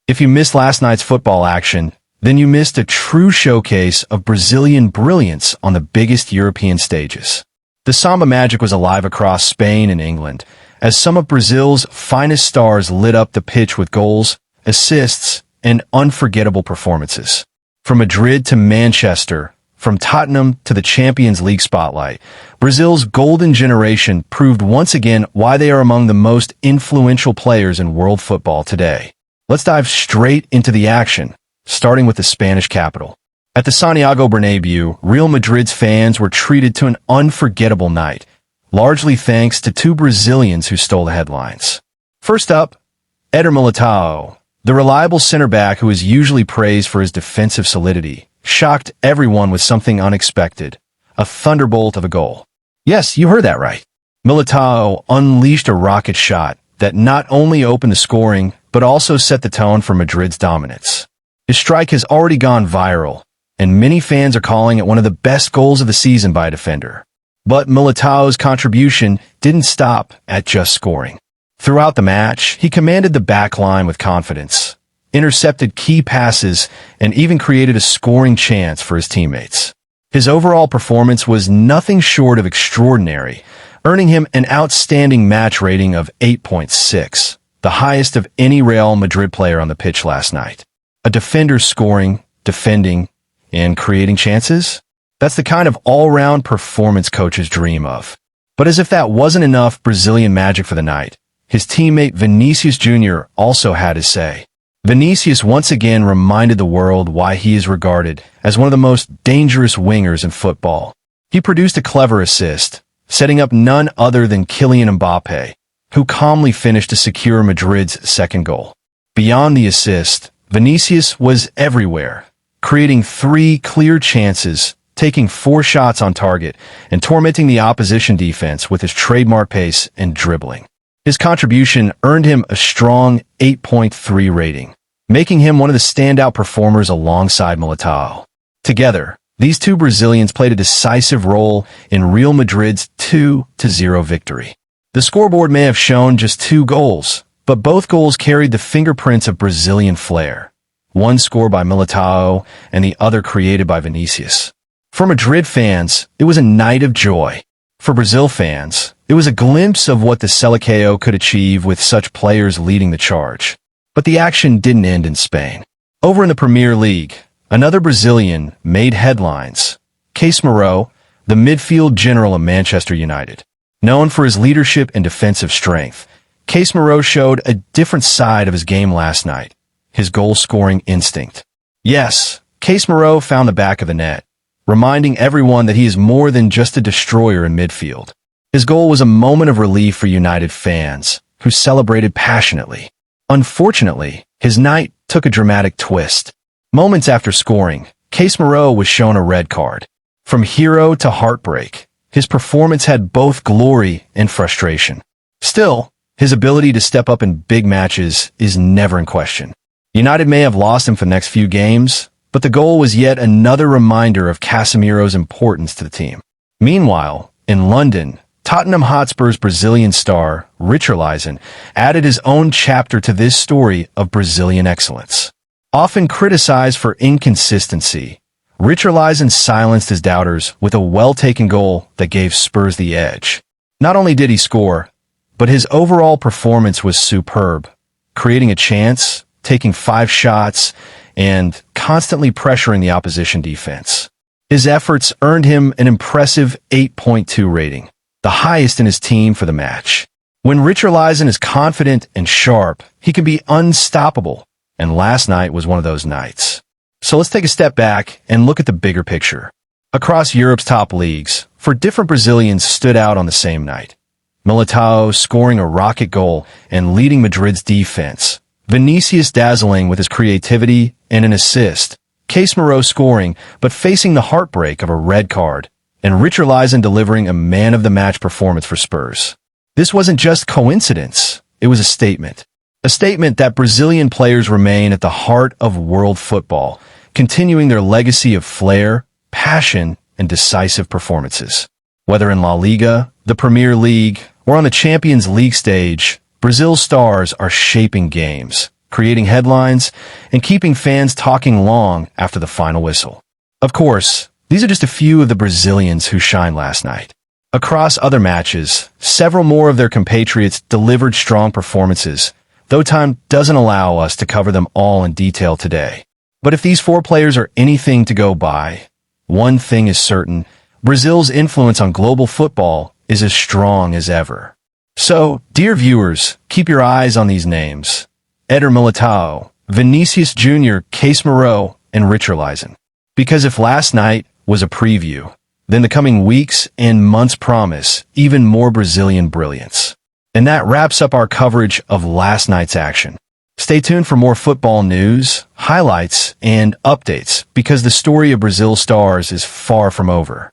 If you missed last night's football action, then you missed a true showcase of Brazilian brilliance on the biggest European stages. The Samba magic was alive across Spain and England, as some of Brazil's finest stars lit up the pitch with goals, assists, and unforgettable performances. From Madrid to Manchester, from Tottenham to the Champions League spotlight, Brazil's golden generation proved once again why they are among the most influential players in world football today. Let's dive straight into the action, starting with the Spanish capital. At the Santiago Bernabeu, Real Madrid's fans were treated to an unforgettable night, largely thanks to two Brazilians who stole the headlines. First up, Éder Militão, the reliable center back who is usually praised for his defensive solidity, shocked everyone with something unexpected, a thunderbolt of a goal. Yes, you heard that right. Militão unleashed a rocket shot that not only opened the scoring, but also set the tone for Madrid's dominance. His strike has already gone viral, and many fans are calling it one of the best goals of the season by a defender. But Militão's contribution didn't stop at just scoring. Throughout the match, he commanded the back line with confidence, intercepted key passes, and even created a scoring chance for his teammates. His overall performance was nothing short of extraordinary, earning him an outstanding match rating of 8.6, the highest of any Real Madrid player on the pitch last night. A defender scoring, defending, and creating chances? That's the kind of all-round performance coaches dream of. But as if that wasn't enough Brazilian magic for the night, his teammate Vinícius Jr. also had his say. Vinícius once again reminded the world why he is regarded as one of the most dangerous wingers in football. He produced a clever assist, setting up none other than Kylian Mbappé, who calmly finished to secure Madrid's second goal. Beyond the assist, Vinícius was everywhere, creating 3 clear chances, taking 4 shots on target, and tormenting the opposition defense with his trademark pace and dribbling. His contribution earned him a strong 8.3 rating, making him one of the standout performers alongside Militão. Together, these two Brazilians played a decisive role in Real Madrid's 2-0 victory. The scoreboard may have shown just 2 goals, but both goals carried the fingerprints of Brazilian flair. One scored by Militão and the other created by Vinícius. For Madrid fans, it was a night of joy. For Brazil fans, it was a glimpse of what the Seleção could achieve with such players leading the charge. But the action didn't end in Spain. Over in the Premier League, another Brazilian made headlines. Casemiro, the midfield general of Manchester United. Known for his leadership and defensive strength, Casemiro showed a different side of his game last night, his goal-scoring instinct. Yes, Casemiro found the back of the net, reminding everyone that he is more than just a destroyer in midfield. His goal was a moment of relief for United fans, who celebrated passionately. Unfortunately, his night took a dramatic twist. Moments after scoring, Casemiro was shown a red card. From hero to heartbreak, his performance had both glory and frustration. Still, his ability to step up in big matches is never in question. United may have lost him for the next few games, but the goal was yet another reminder of Casemiro's importance to the team. Meanwhile, in London, Tottenham Hotspur's Brazilian star, Richarlison, added his own chapter to this story of Brazilian excellence. Often criticized for inconsistency, Richarlison silenced his doubters with a well-taken goal that gave Spurs the edge. Not only did he score, but his overall performance was superb, creating a chance, taking 5 shots, and constantly pressuring the opposition defense. His efforts earned him an impressive 8.2 rating, the highest in his team for the match. When Richarlison is confident and sharp, he can be unstoppable, and last night was one of those nights. So let's take a step back and look at the bigger picture. Across Europe's top leagues, 4 different Brazilians stood out on the same night. Militão scoring a rocket goal and leading Madrid's defense. Vinícius dazzling with his creativity and an assist. Casemiro scoring, but facing the heartbreak of a red card. And Richarlison delivering a man-of-the-match performance for Spurs. This wasn't just coincidence, it was a statement. A statement that Brazilian players remain at the heart of world football, continuing their legacy of flair, passion, and decisive performances. Whether in La Liga, the Premier League, or on the Champions League stage, Brazil's stars are shaping games, creating headlines, and keeping fans talking long after the final whistle. Of course, these are just a few of the Brazilians who shined last night. Across other matches, several more of their compatriots delivered strong performances, though time doesn't allow us to cover them all in detail today. But if these four players are anything to go by, one thing is certain: Brazil's influence on global football is as strong as ever. So, dear viewers, keep your eyes on these names: Éder Militão, Vinícius Jr, Casemiro, and Richarlison. Because if last night was a preview, then the coming weeks and months promise even more Brazilian brilliance. And that wraps up our coverage of last night's action. Stay tuned for more football news, highlights, and updates, because the story of Brazil's stars is far from over.